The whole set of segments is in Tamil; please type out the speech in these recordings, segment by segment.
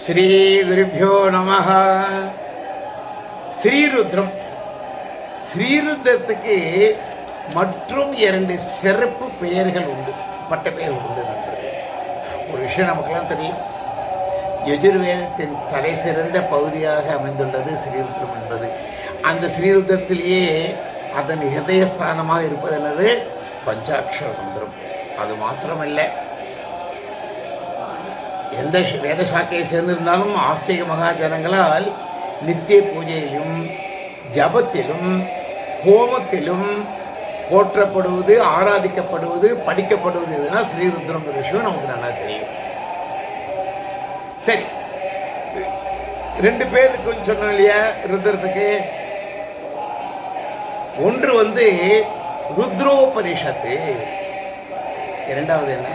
ஸ்ரீ குருப்யோ நமஹ. ஸ்ரீருத்ரம். ஸ்ரீருத்ரத்துக்கு மற்றும் 2 சிறப்பு பெயர்கள் உண்டு, பட்ட பெயர்கள் உண்டு நண்பர்களே. ஒரு விஷயம் நமக்கெல்லாம் தெரியும், யஜுர்வேதத்தின் தலை சிறந்த பகுதியாக அமைந்துள்ளது ஸ்ரீருத்ரம் என்பது. அந்த ஸ்ரீருத்ரத்திலேயே அதன் ஹிருதயஸ்தானமாக இருப்பது என்னது? பஞ்சாட்சர மந்திரம். அது மாத்திரமல்ல, எந்த வேத சாக்கையை சேர்ந்திருந்தாலும் ஆஸ்திக மகாஜனங்களால் நித்திய பூஜையிலும் ஜபத்திலும் ஹோமத்திலும் போற்றப்படுவது, ஆராதிக்கப்படுவது, படிக்கப்படுவது எதுனா ஸ்ரீருத்ரங்கிற விஷயம் நமக்கு நல்லா தெரியும். சரி, 2 பேர் இருக்குன்னு சொன்னோம் இல்லையா ருத்ரத்துக்கு. ஒன்று ருத்ரோபனிஷத்து, இரண்டாவது என்ன?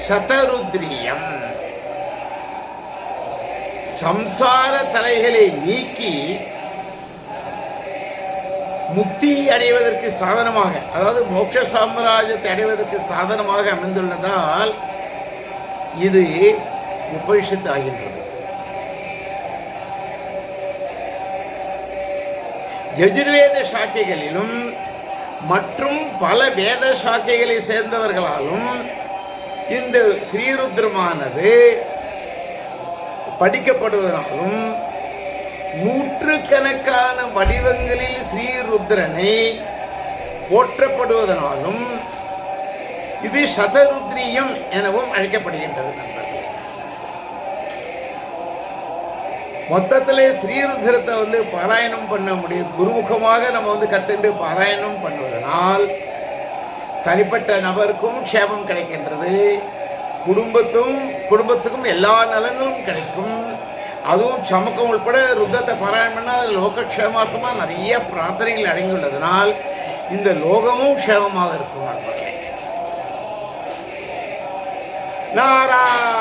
சதருத்ரியம். சம்சார தலைகளை நீக்கி முக்தி அடைவதற்கு சாதனமாக, அதாவது மோட்ச சாம்ராஜ்யத்தை அடைவதற்கு சாதனமாக அமைந்துள்ளதால் இது உபனிஷத்து ஆகின்றது. யஜுர்வேத சாக்கைகளிலும் மற்றும் பல வேத சாக்கைகளை சேர்ந்தவர்களாலும் இந்த ஸ்ரீருத்ரமானது படிக்கப்படுவதனாலும் நூற்றுக்கணக்கான வடிவங்களில் ஸ்ரீருத்ரனை போற்றப்படுவதனாலும் இது சதருத்ரியம் எனவும் அழைக்கப்படுகின்றது நண்பர்களே. மொத்தத்திலே ஸ்ரீருத்ரத்தை பாராயணம் பண்ண முடியும். குருமுகமாக நம்ம கத்துண்டு பாராயணம் பண்ணுவதனால் தனிப்பட்ட நபருக்கும் க்ஷேமம் கிடைக்கின்றது, குடும்பத்துக்கும் எல்லா நலங்களும் கிடைக்கும். அதுவும் சமக்கம் உள்பட ருத்ரத்தை பாராயணம் பண்ணால் லோகக்ஷேமார்த்தமாக நிறைய பிரார்த்தனைகள் அடங்கியுள்ளதனால் இந்த லோகமும் க்ஷேமமாக இருக்கும் நண்பர்களே. நாராயண